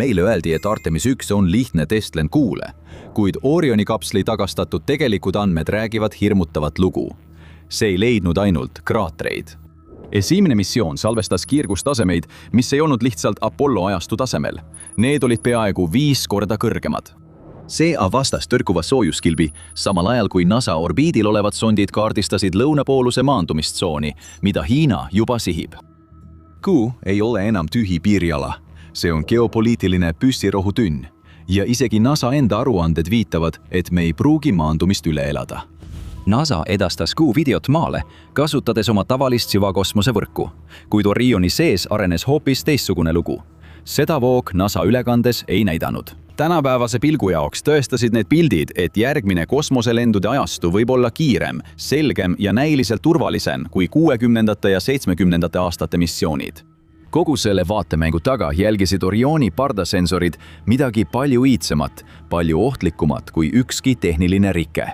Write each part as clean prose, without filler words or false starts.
Meile öeldi, et Artemis 1 on lihtne testlend Kuule, kuid Orioni kapsli tagastatud tegelikud andmed räägivad hirmutavat lugu. See ei leidnud ainult kraatreid. Esimene missioon salvestas kiirgustasemeid, mis ei olnud lihtsalt Apollo ajastu tasemel. Need olid peaaegu 5 korda kõrgemad. See avastas tõrkuva soojuskilbi, samal ajal kui NASA orbiidil olevad sondid kaardistasid lõunapooluse maandumistsooni, mida Hiina juba sihib. Kuu ei ole enam tühi piiriala. See on geopoliitiline püssirohutünn ja isegi NASA enda aruanded viitavad, et me ei pruugi maandumist üle elada. NASA edastas Kuu videot Maale, kasutades oma tavalist süvakosmosevõrku, kuid Orioni sees arenes hoopis teistsugune lugu. Seda voog NASA ülekandes ei näidanud. Tänapäevase pilgu jaoks tõestasid need pildid, et järgmine kosmoselendude ajastu võib olla kiirem, selgem ja näiliselt turvalisem kui 60. ja 70. aastate missioonid. Kogu selle vaatemängu taga jälgisid Orioni pardasensorid midagi palju iidsemat, palju ohtlikumat kui ükski tehniline rike.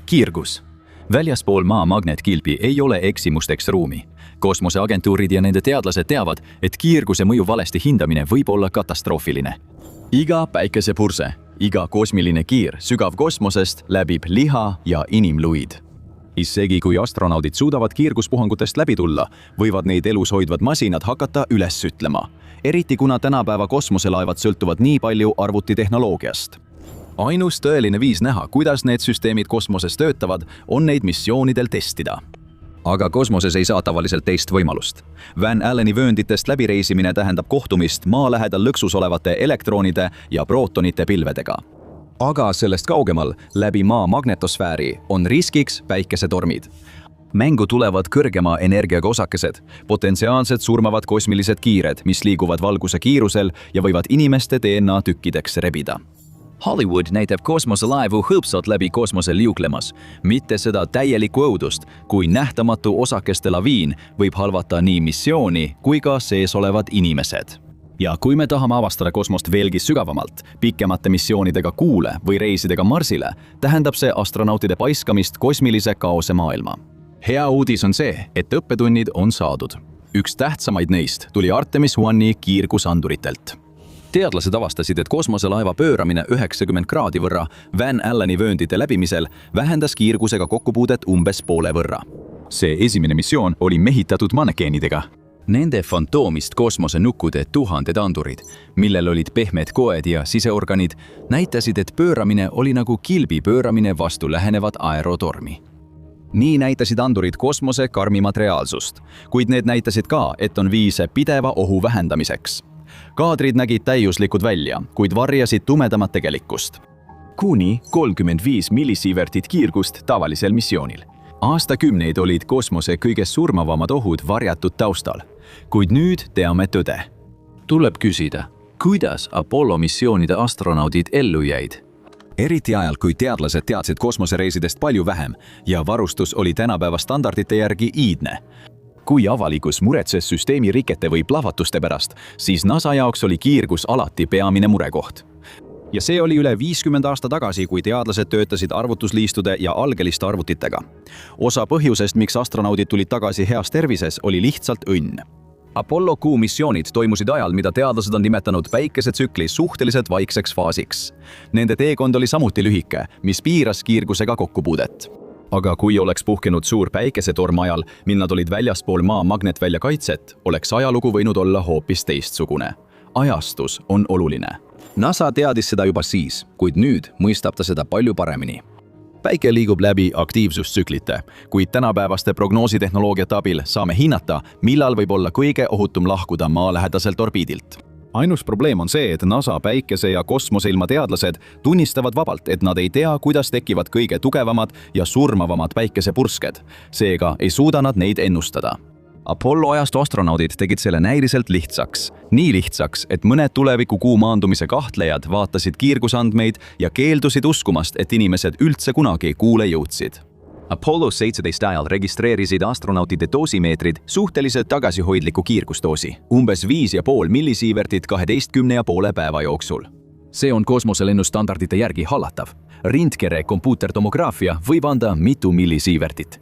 Kiirgus. Väljaspool Maa magnetkilbi ei ole eksimusteks ruumi. Kosmoseagentuurid ja nende teadlased teavad, et kiirguse mõju valesti hindamine võib olla katastroofiline. Iga päikesepurse, iga kosmiline kiir sügav kosmosest läbib liha ja inimluid. Isegi kui astronaudid suudavad kiirguspuhangutest läbi tulla, võivad neid elus hoidvad masinad hakata üles sütlema. Eriti kuna tänapäeva kosmoselaevad sõltuvad nii palju arvutitehnoloogiast. Ainus tõeline viis näha, kuidas need süsteemid kosmoses töötavad, on neid missioonidel testida. Aga kosmoses ei saa tavaliselt teist võimalust. Van Alleni vöönditest läbireisimine tähendab kohtumist Maa lähedal lõksus olevate elektronide ja prootonite pilvedega. Aga sellest kaugemal, läbi Maa magnetosfääri, on riskiks päikesetormid. Mängu tulevad kõrgema energiaga osakesed, potentsiaalsed surmavad kosmilised kiired, mis liiguvad valguse kiirusel ja võivad inimeste DNA tükkideks rebida. Hollywood näitab kosmoselaevu hõlpsalt läbi kosmosel liuklemas, mitte seda täielikku õudust, kui nähtamatu osakeste laviin võib halvata nii missiooni kui ka sees olevad inimesed. Ja kui me tahame avastada kosmost veelgi sügavamalt, pikemate missioonidega Kuule või reisidega Marsile, tähendab see astronautide paiskamist kosmilise kaose maailma. Hea uudis on see, et õppetunnid on saadud. Üks tähtsamaid neist tuli Artemis 1 kiirgusanduritelt. Teadlased avastasid, et kosmoselaeva pööramine 90 kraadi võrra Van Alleni vööndite läbimisel vähendas kiirgusega kokkupuudet umbes poole võrra. See esimene missioon oli mehitatud mannekeenidega. Nende fantoomist kosmosenukkude tuhanded andurid, millel olid pehmed koed ja siseorganid, näitasid, et pööramine oli nagu kilbi pööramine vastu lähenevat aerotormi. Nii näitasid andurid kosmose karmi materiaalsust, kuid need näitasid ka, et on viise pideva ohu vähendamiseks. Kaadrid nägid täiuslikud välja, kuid varjasid tumedamat tegelikkust. Kuni 35 millisievertit kiirgust tavalisel missioonil. Aastakümneid olid kosmose kõige surmavamad ohud varjatud taustal, kuid nüüd teame tõde. Tuleb küsida, kuidas Apollo missioonide astronaudid ellu jäid? Eriti ajal, kui teadlased teadsid kosmosereisidest palju vähem ja varustus oli tänapäeva standardite järgi iidne. Kui avalikkus muretses süsteemi rikete või plahvatuste pärast, siis NASA jaoks oli kiirgus alati peamine murekoht. Ja see oli üle 50 aasta tagasi, kui teadlased töötasid arvutusliistude ja algeliste arvutitega. Osa põhjusest, miks astronaudid tulid tagasi heas tervises, oli lihtsalt õnn. Apollo Kuu missioonid toimusid ajal, mida teadlased on nimetanud päikesetsükli suhteliselt vaikseks faasiks. Nende teekond oli samuti lühike, mis piiras kiirgusega kokkupuudet. Aga kui oleks puhkenud suur päikesetorm ajal, mil nad olid väljaspool Maa magnetvälja kaitset, oleks ajalugu võinud olla hoopis teistsugune. Ajastus on oluline. NASA teadis seda juba siis, kuid nüüd mõistab ta seda palju paremini. Päike liigub läbi aktiivsustsüklite, kuid tänapäevaste prognoositehnoloogiate abil saame hinnata, millal võib olla kõige ohutum lahkuda Maa-lähedaselt orbiidilt. Ainus probleem on see, et NASA, päikese ja kosmoseilma teadlased tunnistavad vabalt, et nad ei tea, kuidas tekivad kõige tugevamad ja surmavamad päikesepursked. Seega ei suuda nad neid ennustada. Apollo ajastu astronaudid tegid selle näiliselt lihtsaks. Nii lihtsaks, et mõned tuleviku Kuu maandumise kahtlejad vaatasid kiirgusandmeid ja keeldusid uskumast, et inimesed üldse kunagi Kuule jõudsid. Apollo 17 ajal registreerisid astronautide doosimeetrid suhteliselt tagasihoidliku kiirgusdoosi, umbes 5,5 millisievertit 12,5 päeva jooksul. See on kosmoselennu standardite järgi hallatav. Rindkere kompuutertomograafia võib anda mitu millisievertit.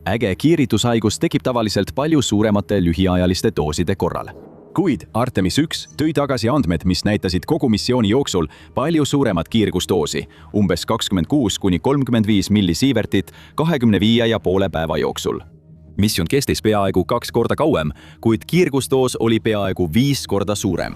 Äge kiiritushaigus tekib tavaliselt palju suuremate lühiajaliste dooside korral. Kuid Artemis 1 tõi tagasi andmed, mis näitasid kogu missiooni jooksul palju suuremat kiirgusdoosi, umbes 26–35 millisievertit 25,5 päeva jooksul. Missioon kestis peaaegu 2 korda kauem, kuid kiirgusdoos oli peaaegu 5 korda suurem.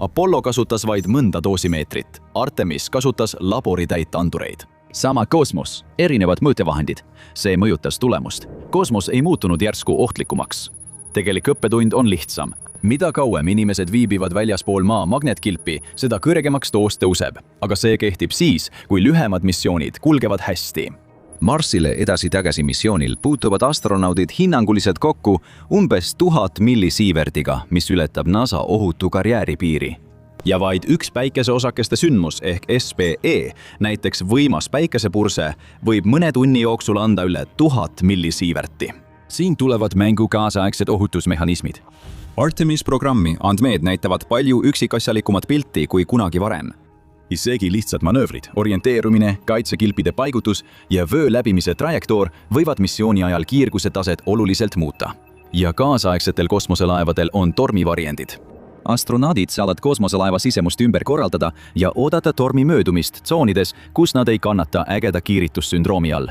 Apollo kasutas vaid mõnda doosimeetrit, Artemis kasutas laboritäit andureid. Sama kosmos, erinevad mõõtevahendid. See mõjutas tulemust. Kosmos ei muutunud järsku ohtlikumaks. Tegelik õppetund on lihtsam. Mida kauem inimesed viibivad väljaspool Maa magnetkilpi, seda kõrgemaks doos tõuseb. Aga see kehtib siis, kui lühemad missioonid kulgevad hästi. Marsile edasi-tagasi missioonil puutuvad astronaudid hinnanguliselt kokku umbes 1000 millisievertiga, mis ületab NASA ohutu karjääri piiri. Ja vaid üks päikeseosakeste sündmus ehk SPE, näiteks võimas päikesepurse, võib mõne tunni jooksul anda üle 1000 millisieverti. Siin tulevad mängu kaasaegsed ohutusmehhanismid. Artemis programmi andmed näitavad palju üksikasjalikumat pilti kui kunagi varem. Isegi lihtsad manöövrid, orienteerumine, kaitsekilpide paigutus ja vöö läbimise trajektoor võivad missiooni ajal kiirguse taset oluliselt muuta. Ja kaasaegsetel kosmoselaevadel on tormivariandid. Astronaadid saavad kosmoselaeva sisemust ümber korraldada ja oodata tormi möödumist tsoonides, kus nad ei kannata ägeda kiiritussündroomi all.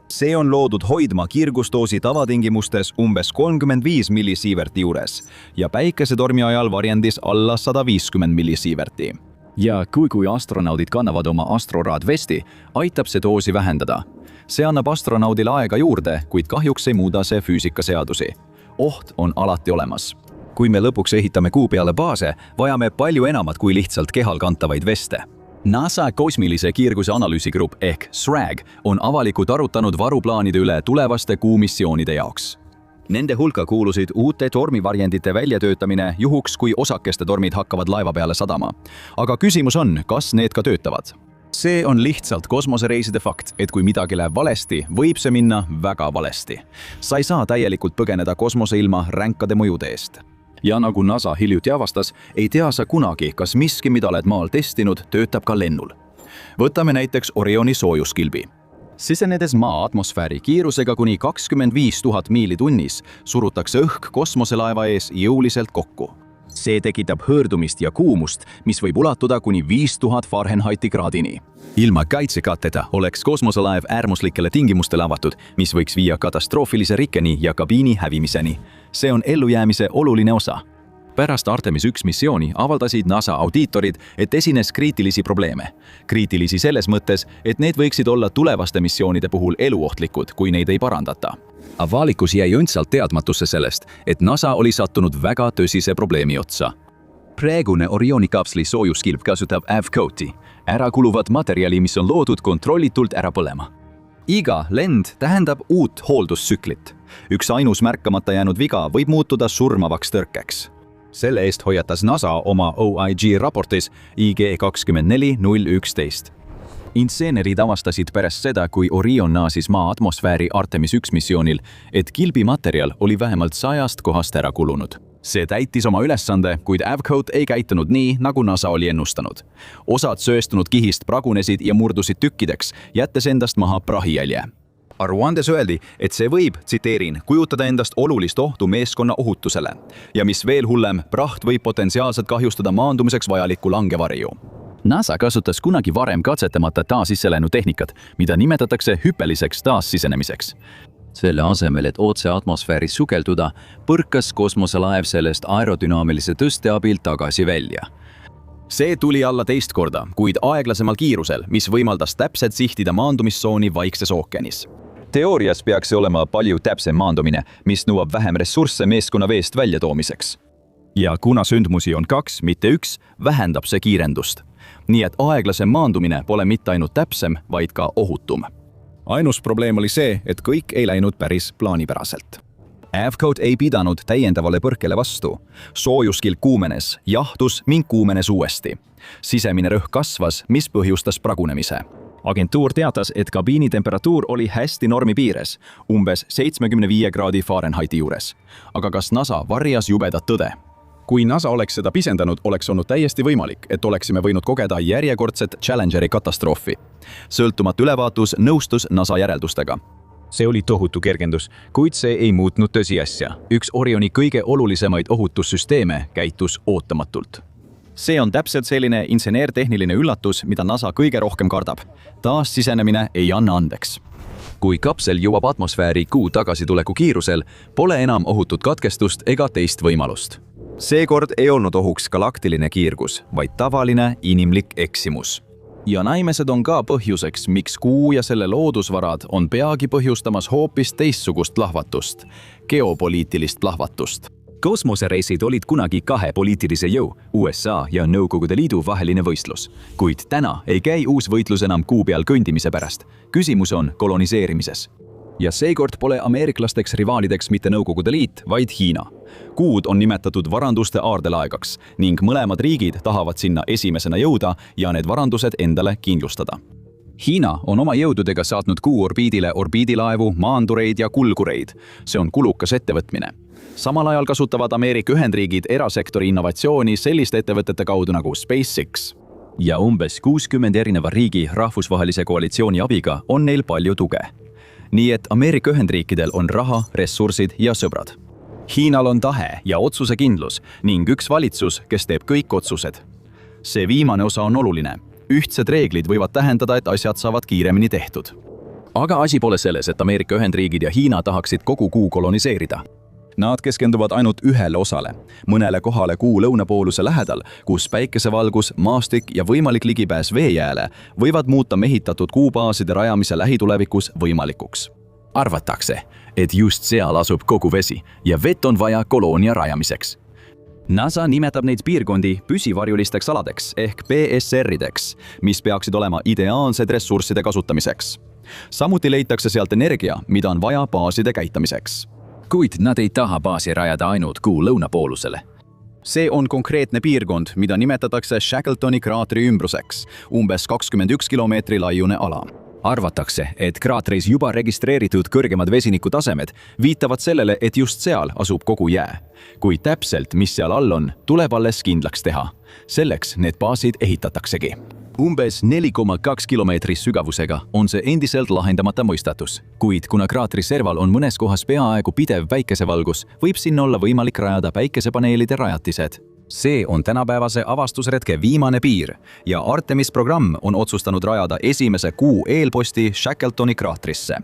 See on loodud hoidma kiirgusdoosi tavatingimustes umbes 35 millisieverti juures ja päikesetormi ajal variandis alla 150 millisieverti. Ja kui astronaudid kannavad oma astroraadvesti, aitab see doosi vähendada. See annab astronaudile aega juurde, kuid kahjuks ei muuda see füüsikaseadusi. Oht on alati olemas. Kui me lõpuks ehitame Kuu peale baase, vajame palju enamat kui lihtsalt kehal kantavaid veste. NASA kosmilise kiirguse analüüsigrupp ehk SRAG on avalikult arutanud varuplaanide üle tulevaste Kuu missioonide jaoks. Nende hulka kuulusid uute tormivariandite väljatöötamine juhuks, kui osakeste tormid hakkavad laeva peale sadama. Aga küsimus on, kas need ka töötavad? See on lihtsalt kosmosereiside fakt, et kui midagi läheb valesti, võib see minna väga valesti. Sa ei saa täielikult põgeneda kosmoseilma ränkade mõjude eest. Ja nagu NASA hiljuti avastas, ei tea sa kunagi, kas miski, mida oled maal testinud, töötab ka lennul. Võtame näiteks Orioni soojuskilbi. Sisenedes Maa atmosfääri kiirusega kuni 25 000 miili tunnis, surutakse õhk kosmoselaeva ees jõuliselt kokku. See tekitab hõõrdumist ja kuumust, mis võib ulatuda kuni 5000 Fahrenheiti kraadini. Ilma kaitsekatteta oleks kosmoselaev äärmuslikele tingimustele avatud, mis võiks viia katastroofilise rikkeni ja kabiini hävimiseni. See on ellujäämise oluline osa. Pärast Artemis 1 missiooni avaldasid NASA audiitorid, et esines kriitilisi probleeme. Kriitilisi selles mõttes, et need võiksid olla tulevaste missioonide puhul eluohtlikud, kui neid ei parandata. Avalikkus jäi õndsalt teadmatusse sellest, et NASA oli sattunud väga tõsise probleemi otsa. Praegune Orioni kapsli soojuskilp kasutab AVCOAT-i, ärakuluvat materjali, mis on loodud kontrollitult ära põlema. Iga lend tähendab uut hooldustsüklit. Üks ainus märkamata jäänud viga võib muutuda surmavaks tõrkeks. Selle eest hoiatas NASA oma OIG raportis IG-24-011. Insenerid avastasid pärast seda, kui Orion naasis Maa atmosfääri Artemis 1 missioonil, et kilbimaterjal oli vähemalt 100 kohast ära kulunud. See täitis oma ülesande, kuid AVCOAT ei käitunud nii, nagu NASA oli ennustanud. Osad sööstunud kihist pragunesid ja murdusid tükkideks, jättes endast maha prahijälje. Aruandes öeldi, et see võib, tsiteerin, kujutada endast olulist ohtu meeskonna ohutusele. Ja mis veel hullem, praht võib potentsiaalselt kahjustada maandumiseks vajalikku langevarju. NASA kasutas kunagi varem katsetamata taassisselennu tehnikat, mida nimetatakse hüppeliseks taassisenemiseks. Selle asemel, et otse atmosfääris sukelduda, põrkas kosmoselaev sellest aerodünaamilise tõste abil tagasi välja. See tuli alla teist korda, kuid aeglasemal kiirusel, mis võimaldas täpselt sihtida maandumistsooni Vaikses ookeanis. Teoorias peaks see olema palju täpsem maandumine, mis nõuab vähem ressursse meeskonna veest väljatoomiseks. Ja kuna sündmusi on 2, mitte 1, vähendab see kiirendust. Nii et aeglasem maandumine pole mitte ainult täpsem, vaid ka ohutum. Ainus probleem oli see, et kõik ei läinud päris plaanipäraselt. AVCOAT ei pidanud täiendavale põrkele vastu. Soojuskilp kuumenes, jahtus ning kuumenes uuesti. Sisemine rõhk kasvas, mis põhjustas pragunemise. Agentuur teatas, et kabiini temperatuur oli hästi normi piires, umbes 75 kraadi Fahrenheiti juures. Aga kas NASA varjas jubedat tõde? Kui NASA oleks seda pisendanud, oleks olnud täiesti võimalik, et oleksime võinud kogeda järjekordset Challengeri katastroofi. Sõltumatu ülevaatus nõustus NASA järeldustega. See oli tohutu kergendus, kuid see ei muutnud tõsiasja. Üks Orioni kõige olulisemaid ohutussüsteeme käitus ootamatult. See on täpselt selline inseneertehniline üllatus, mida NASA kõige rohkem kardab. Taassisenemine ei anna andeks. Kui kapsel jõuab atmosfääri Kuu tagasituleku kiirusel, pole enam ohutut katkestust ega teist võimalust. Seekord ei olnud ohuks galaktiline kiirgus, vaid tavaline inimlik eksimus. Ja näimised on ka põhjuseks, miks Kuu ja selle loodusvarad on peagi põhjustamas hoopis teistsugust plahvatust, geopoliitilist plahvatust. Kosmosereisid olid kunagi kahe poliitilise jõu, USA ja Nõukogude Liidu vaheline võistlus. Kuid täna ei käi uus võitlus enam Kuu peal kõndimise pärast. Küsimus on koloniseerimises. Ja seekord pole ameeriklasteks rivaalideks mitte Nõukogude Liit, vaid Hiina. Kuud on nimetatud varanduste aardelaegaks ning mõlemad riigid tahavad sinna esimesena jõuda ja need varandused endale kindlustada. Hiina on oma jõududega saatnud Kuu orbiidile orbiidilaevu, maandureid ja kulgureid. See on kulukas ettevõtmine. Samal ajal kasutavad Ameerika Ühendriigid erasektori innovatsiooni selliste ettevõtete kaudu nagu SpaceX. Ja umbes 60 erineva riigi rahvusvahelise koalitsiooni abiga on neil palju tuge. Nii et Ameerika Ühendriikidel on raha, ressursid ja sõbrad. Hiinal on tahe ja otsusekindlus ning üks valitsus, kes teeb kõik otsused. See viimane osa on oluline. Ühtsed reeglid võivad tähendada, et asjad saavad kiiremini tehtud. Aga asi pole selles, et Ameerika Ühendriigid ja Hiina tahaksid kogu Kuu koloniseerida. Nad keskenduvad ainult ühele osale, mõnele kohale Kuu lõunapooluse lähedal, kus päikesevalgus, maastik ja võimalik ligipääs veejääle võivad muuta mehitatud kuubaaside rajamise lähitulevikus võimalikuks. Arvatakse, et just seal asub kogu vesi ja vett on vaja koloonia rajamiseks. NASA nimetab neid piirkondi püsivarjulisteks aladeks ehk PSR-ideks, mis peaksid olema ideaalsed ressursside kasutamiseks. Samuti leitakse sealt energia, mida on vaja baaside käitamiseks. Kuid nad ei taha baasi rajada ainult Kuu lõunapoolusele. See on konkreetne piirkond, mida nimetatakse Shackletoni kraatri ümbruseks, umbes 21 kilomeetri laiune ala. Arvatakse, et kraatris juba registreeritud kõrgemad vesinikutasemed viitavad sellele, et just seal asub kogu jää. Kuid täpselt, mis seal all on, tuleb alles kindlaks teha. Selleks need baasid ehitataksegi. Umbes 4,2 kilomeetri sügavusega on see endiselt lahendamata mõistatus. Kuid kuna kraatri serval on mõnes kohas peaaegu pidev päikesevalgus, võib sinna olla võimalik rajada päikesepaneelide rajatised. See on tänapäevase avastusretke viimane piir ja Artemis programm on otsustanud rajada esimese Kuu eelposti Shackletoni kraatrisse.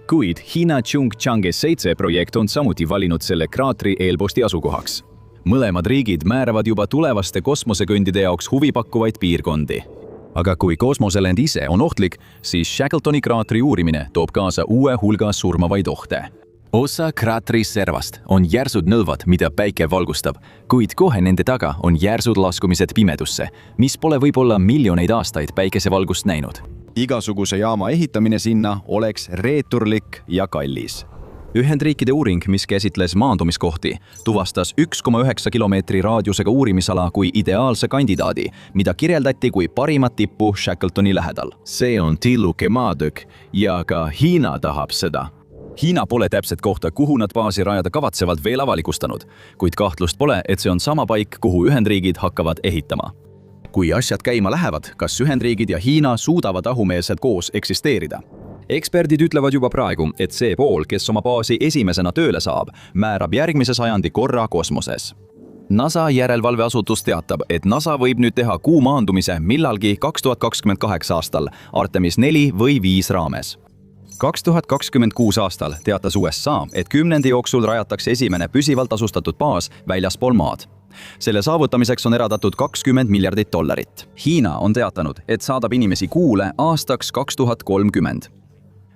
Kuid Hiina Chang'e 7 projekt on samuti valinud selle kraatri eelposti asukohaks. Mõlemad riigid määravad juba tulevaste kosmosekõndide jaoks huvipakkuvaid piirkondi. Aga kui kosmoselend ise on ohtlik, siis Shackletoni kraatri uurimine toob kaasa uue hulga surmavaid ohte. Osa kraatri servast on järsud nõlvad, mida päike valgustab, kuid kohe nende taga on järsud laskumised pimedusse, mis pole võib-olla miljoneid aastaid päikesevalgust näinud. Igasuguse jaama ehitamine sinna oleks reeturlik ja kallis. Ühendriikide uuring, mis käsitles maandumiskohti, tuvastas 1,9 kilomeetri raadiusega uurimisala kui ideaalse kandidaadi, mida kirjeldati kui parimat tippu Shackletoni lähedal. See on tilluke maatükk ja ka Hiina tahab seda. Hiina pole täpset kohta, kuhu nad baasi rajada kavatsevad veel avalikustanud, kuid kahtlust pole, et see on sama paik, kuhu Ühendriigid hakkavad ehitama. Kui asjad käima lähevad, kas Ühendriigid ja Hiina suudavad rahumeelselt koos eksisteerida? Eksperdid ütlevad juba praegu, et see pool, kes oma baasi esimesena tööle saab, määrab järgmise sajandi korra kosmoses. NASA järelevalveasutus teatab, et NASA võib nüüd teha Kuu maandumise millalgi 2028 aastal Artemis 4 või 5 raames. 2026 aastal teatas USA, et kümnendi jooksul rajatakse esimene püsivalt asustatud baas väljaspool maad. Selle saavutamiseks on eraldatud $20 miljardit. Hiina on teatanud, et saadab inimesi Kuule aastaks 2030.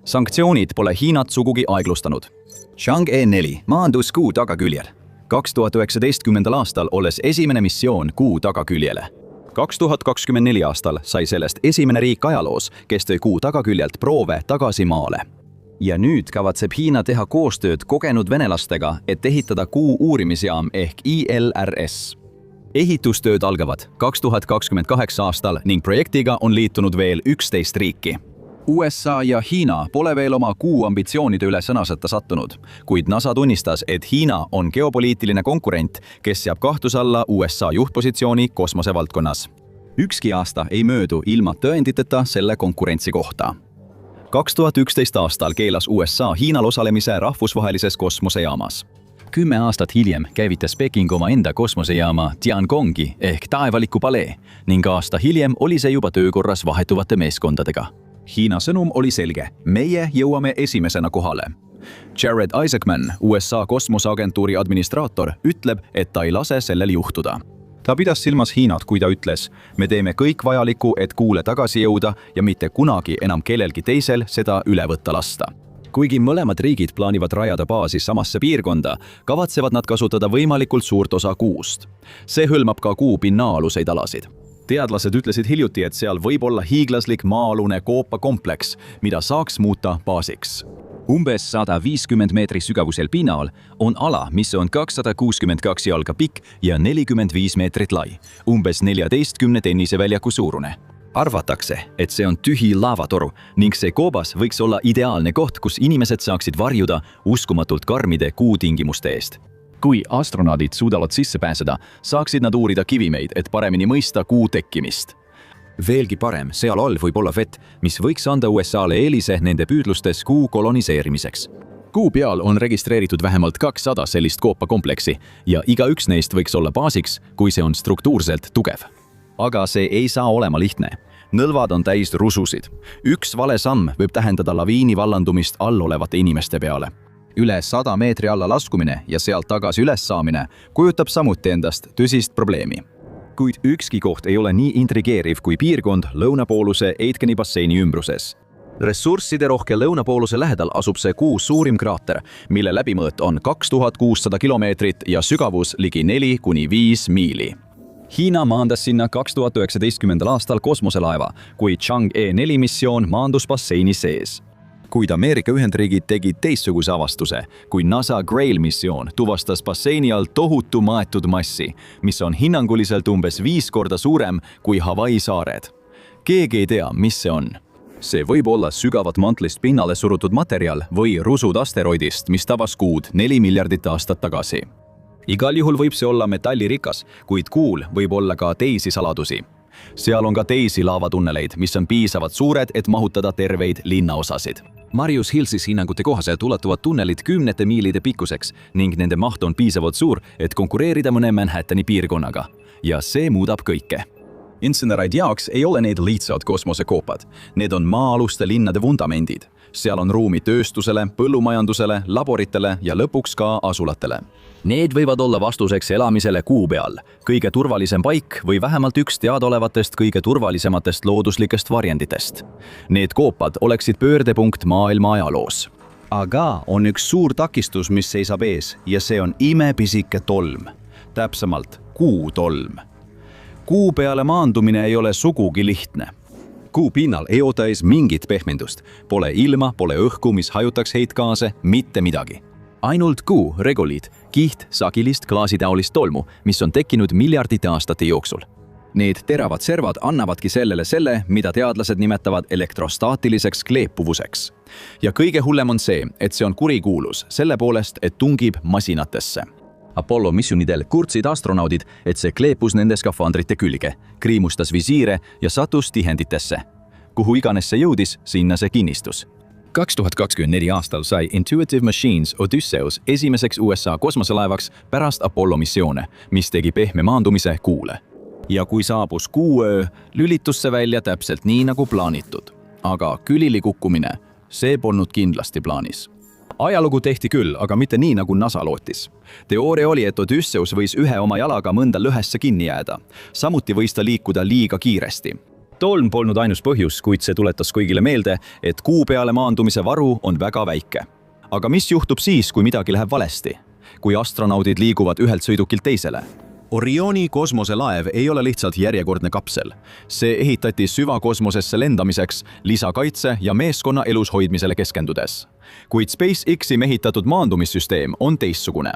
Sanktsioonid pole Hiinat sugugi aeglustanud. Chang'e 4 maandus Kuu tagaküljel. 2019. aastal olles esimene missioon Kuu tagaküljele. 2024 aastal sai sellest esimene riik ajaloos, kes tõi Kuu tagaküljelt proove tagasi maale. Ja nüüd kavatseb Hiina teha koostööd kogenud venelastega, et ehitada Kuu uurimisjaam ehk ILRS. Ehitustööd algavad 2028 aastal ning projektiga on liitunud veel 11 riiki. USA ja Hiina pole veel oma Kuu ambitsioonide üle sõnasõtta sattunud, kuid NASA tunnistas, et Hiina on geopoliitiline konkurent, kes seab kahtluse alla USA juhtpositsiooni kosmosevaldkonnas. Ükski aasta ei möödu ilma tõenditeta selle konkurentsi kohta. 2011 aastal keelas USA Hiinal osalemise rahvusvahelises kosmosejaamas. 10 aastat hiljem käivitas Peking oma enda kosmosejaama Tiangongi ehk taevaliku palee ning aasta hiljem oli see juba töökorras vahetuvate meeskondadega. Hiina sõnum oli selge, meie jõuame esimesena kohale. Jared Isaacman, USA kosmoseagentuuri administraator, ütleb, et ta ei lase sellel juhtuda. Ta pidas silmas Hiinat, kui ta ütles, me teeme kõik vajaliku, et Kuule tagasi jõuda ja mitte kunagi enam kellelgi teisel seda üle võtta lasta. Kuigi mõlemad riigid plaanivad rajada baasi samasse piirkonda, kavatsevad nad kasutada võimalikult suurt osa Kuust. See hõlmab ka Kuu pinnaaluseid alasid. Teadlased ütlesid hiljuti, et seal võib olla hiiglaslik maa-alune koopakompleks, mida saaks muuta baasiks. Umbes 150 meetri sügavusel pinnal on ala, mis on 262 jalga pikk ja 45 meetrit lai, umbes 14 tenniseväljaku suurune. Arvatakse, et see on tühi laavatoru ning see koobas võiks olla ideaalne koht, kus inimesed saaksid varjuda uskumatult karmide kuutingimuste eest. Kui astronaadid suudavad sisse pääseda, saaksid nad uurida kivimeid, et paremini mõista Kuu tekkimist. Veelgi parem, seal all võib olla vett, mis võiks anda USA-le eelise nende püüdlustes Kuu koloniseerimiseks. Kuu peal on registreeritud vähemalt 200 sellist koopakompleksi ja igaüks neist võiks olla baasiks, kui see on struktuurselt tugev. Aga see ei saa olema lihtne. Nõlvad on täis rususid. Üks vale samm võib tähendada laviini vallandumist all olevate inimeste peale. Üle 100 meetri alla laskumine ja sealt tagasi üles saamine kujutab samuti endast tõsist probleemi. Kuid ükski koht ei ole nii intrigeeriv kui piirkond lõunapooluse Aitkeni basseini ümbruses. Ressursside rohke lõunapooluse lähedal asub see Kuu suurim kraater, mille läbimõõt on 2600 kilomeetrit ja sügavus ligi 4–5 miili. Hiina maandas sinna 2019. aastal kosmoselaeva, kui Chang'e 4 missioon maandus basseini sees. Kuid Ameerika Ühendriigid tegid teistsuguse avastuse, kui NASA Grail missioon tuvastas basseini all tohutu maetud massi, mis on hinnanguliselt umbes 5 korda suurem kui Hawaii saared. Keegi ei tea, mis see on. See võib olla sügavat mantlist pinnale surutud materjal või rusud asteroidist, mis tabas Kuud 4 miljardit aastat tagasi. Igal juhul võib see olla metallirikas, kuid Kuul võib olla ka teisi saladusi. Seal on ka teisi laavatunneleid, mis on piisavalt suured, et mahutada terveid linnaosasid. Marius Hillsis hinnangute kohaselt ulatuvad tunnelid 10 miilide pikkuseks ning nende maht on piisavalt suur, et konkureerida mõne Manhattani piirkonnaga. Ja see muudab kõike. Inseneraid jaoks ei ole need lihtsalt kosmosekoopad. Need on maa-aluste linnade vundamendid. Seal on ruumi tööstusele, põllumajandusele, laboritele ja lõpuks ka asulatele. Need võivad olla vastuseks elamisele Kuu peal, kõige turvalisem paik või vähemalt üks teadaolevatest kõige turvalisematest looduslikest varjenditest. Need koopad oleksid pöördepunkt maailma ajaloos. Aga on üks suur takistus, mis seisab ees ja see on imepisike tolm. Täpsemalt Kuu tolm. Kuu peale maandumine ei ole sugugi lihtne. Kuu pinnal ei oota ees mingit pehmendust. Pole ilma, pole õhku, mis hajutaks heitgaase, mitte midagi. Ainult Kuu regoliid, kiht sagilist klaasitaolist tolmu, mis on tekkinud miljardite aastate jooksul. Need teravad servad annavadki sellele selle, mida teadlased nimetavad elektrostaatiliseks kleepuvuseks. Ja kõige hullem on see, et see on kurikuulus, selle poolest, et tungib masinatesse. Apollo missionidel kurtsid astronaudid, et see kleepus nende skafandrite külge, kriimustas visiire ja satus tihenditesse. Kuhu iganes see jõudis, sinna see kinnistus. 2024 aastal sai Intuitive Machines Odysseus esimeseks USA kosmoselaevaks pärast Apollo missioone, mis tegi pehme maandumise Kuule. Ja kui saabus Kuuöö, lülitus see välja täpselt nii nagu plaanitud. Aga külili kukkumine, see polnud kindlasti plaanis. Ajalugu tehti küll, aga mitte nii nagu NASA lootis. Teooria oli, et Odysseus võis ühe oma jalaga mõnda lõhesse kinni jääda. Samuti võis ta liikuda liiga kiiresti. Tolm polnud ainus põhjus, kuid see tuletas kõigile meelde, et Kuu peale maandumise varu on väga väike. Aga mis juhtub siis, kui midagi läheb valesti? Kui astronaudid liiguvad ühelt sõidukil teisele? Orioni kosmoselaev ei ole lihtsalt järjekordne kapsel. See ehitati süvakosmosesse lendamiseks, lisakaitse ja meeskonna elus hoidmisele keskendudes. Kuid SpaceX-i mehitatud maandumissüsteem on teistsugune.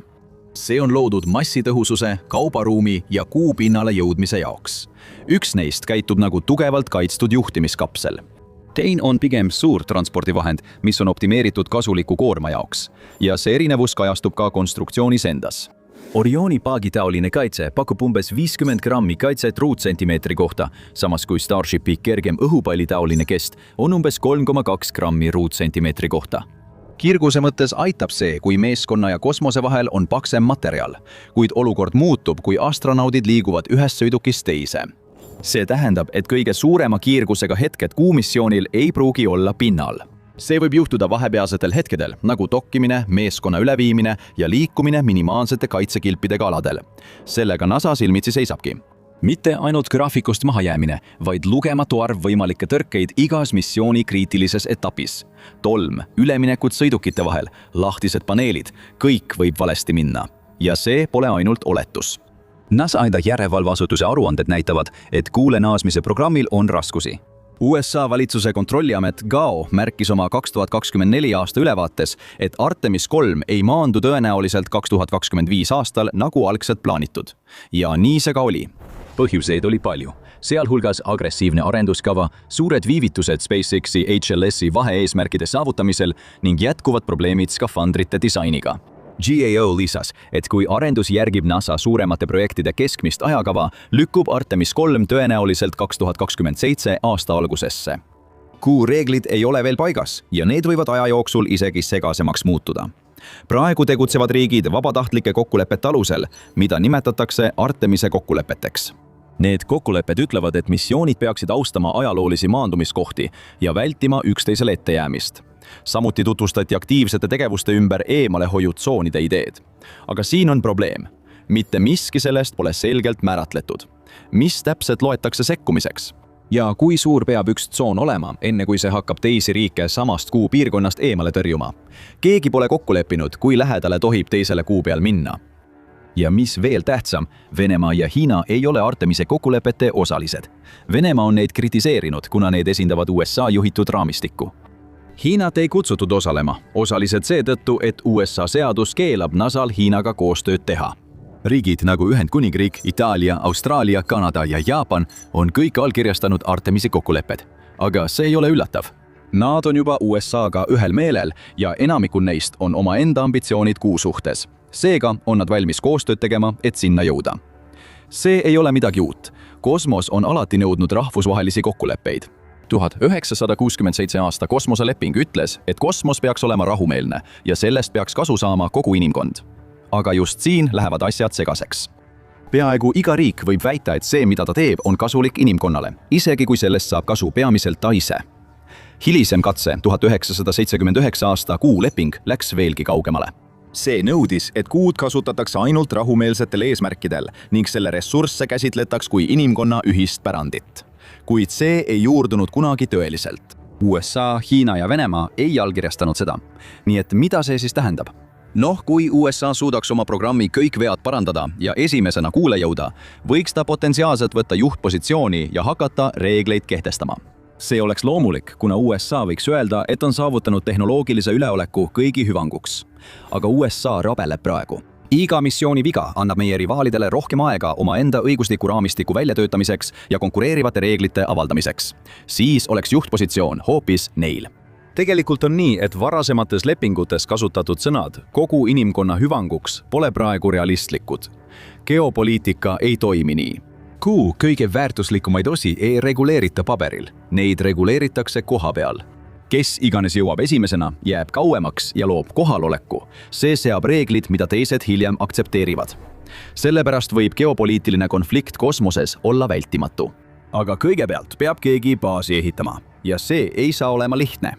See on loodud massitõhususe, kaubaruumi ja Kuu pinnale jõudmise jaoks. Üks neist käitub nagu tugevalt kaitstud juhtimiskapsel. Teine on pigem suur transpordivahend, mis on optimeeritud kasuliku koorma jaoks. Ja see erinevus kajastub ka konstruktsioonis endas. Orioni paagitaoline kaitse pakub umbes 50 grammi kaitset ruutsentimeetri kohta, samas kui Starshipi kergem õhupallitaoline kest on umbes 3,2 grammi ruutsentimeetri kohta. Kirguse mõttes aitab see, kui meeskonna ja kosmose vahel on paksem materjal, kuid olukord muutub, kui astronaudid liiguvad ühest sõidukist teise. See tähendab, et kõige suurema kiirgusega hetked kuumissioonil ei pruugi olla pinnal. See võib juhtuda vahepealsetel hetkedel, nagu dokkimine, meeskonna üleviimine ja liikumine minimaalsete kaitsekilpidega aladel. Sellega NASA silmitsi seisabki. Mitte ainult graafikust mahajäämine, vaid lugematu arv võimalikke tõrkeid igas missiooni kriitilises etapis. Tolm, üleminekud sõidukite vahel, lahtised paneelid, kõik võib valesti minna. Ja see pole ainult oletus. NASA järelevalveasutuse aruanded näitavad, et kuule naasmise programmil on raskusi. USA valitsuse kontrolliamet GAO märkis oma 2024 aasta ülevaates, et Artemis 3 ei maandu tõenäoliselt 2025 aastal nagu algselt plaanitud. Ja nii see ka oli. Põhjuseid oli palju, sealhulgas agressiivne arenduskava, suured viivitused SpaceXi HLS-i vahe-eesmärkide saavutamisel ning jätkuvad probleemid skafandrite disainiga. GAO lisas, et kui arendus järgib NASA suuremate projektide keskmist ajakava, lükkub Artemis 3 tõenäoliselt 2027 aasta algusesse. Kuu reeglid ei ole veel paigas ja need võivad aja jooksul isegi segasemaks muutuda. Praegu tegutsevad riigid vabatahtlike kokkulepete alusel, mida nimetatakse Artemise kokkulepeteks. Need kokkulepped ütlevad, et missioonid peaksid austama ajaloolisi maandumiskohti ja vältima üksteisele ettejäämist. Samuti tutvustati aktiivsete tegevuste ümber eemalehoiutsoonide ideed. Aga siin on probleem. Mitte miski sellest pole selgelt määratletud. Mis täpselt loetakse sekkumiseks? Ja kui suur peab üks tsoon olema, enne kui see hakkab teisi riike samast kuu piirkonnast eemale tõrjuma? Keegi pole kokku leppinud, kui lähedale tohib teisele kuu peal minna. Ja mis veel tähtsam, Venemaa ja Hiina ei ole Artemise kokkulepete osalised. Venemaa on neid kritiseerinud, kuna need esindavad USA juhitud raamistikku. Hiinat ei kutsutud osalema, osalised seetõttu, et USA seadus keelab NASAl Hiinaga koostööd teha. Riigid nagu Ühendkuningriik, Itaalia, Austraalia, Kanada ja Jaapan on kõik allkirjastanud Artemise kokkulepped. Aga see ei ole üllatav. Nad on juba USA-ga ühel meelel ja enamikul neist on oma enda ambitsioonid kuu suhtes. Seega on nad valmis koostööd tegema, et sinna jõuda. See ei ole midagi uut. Kosmos on alati nõudnud rahvusvahelisi kokkuleppeid. 1967 aasta kosmoseleping ütles, et kosmos peaks olema rahumeelne ja sellest peaks kasu saama kogu inimkond. Aga just siin lähevad asjad segaseks. Peaaegu iga riik võib väita, et see, mida ta teeb, on kasulik inimkonnale, isegi kui sellest saab kasu peamiselt ta ise. Hilisem katse, 1979 aasta kuuleping, läks veelgi kaugemale. See nõudis, et kuud kasutatakse ainult rahumeelsetel eesmärkidel ning selle ressursse käsitletaks kui inimkonna ühist pärandit. Kuid see ei juurdunud kunagi tõeliselt. USA, Hiina ja Venemaa ei allkirjastanud seda. Nii et mida see siis tähendab? Kui USA suudaks oma programmi kõik vead parandada ja esimesena kuule jõuda, võiks ta potentsiaalselt võtta juhtpositsiooni ja hakata reegleid kehtestama. See oleks loomulik, kuna USA võiks öelda, et on saavutanud tehnoloogilise üleoleku kõigi hüvanguks. Aga USA rabeleb praegu. Iga missiooni viga annab meie rivaalidele rohkem aega oma enda õigusliku raamistiku väljatöötamiseks ja konkureerivate reeglite avaldamiseks. Siis oleks juhtpositsioon hoopis neil. Tegelikult on nii, et varasemates lepingutes kasutatud sõnad kogu inimkonna hüvanguks pole praegu realistlikud. Geopoliitika ei toimi nii. Kuu kõige väärtuslikumaid osi ei reguleerita paberil. Neid reguleeritakse koha peal. Kes iganes jõuab esimesena, jääb kauemaks ja loob kohaloleku. See seab reeglid, mida teised hiljem aktsepteerivad. Sellepärast võib geopoliitiline konflikt kosmoses olla vältimatu. Aga kõigepealt peab keegi baasi ehitama ja see ei saa olema lihtne.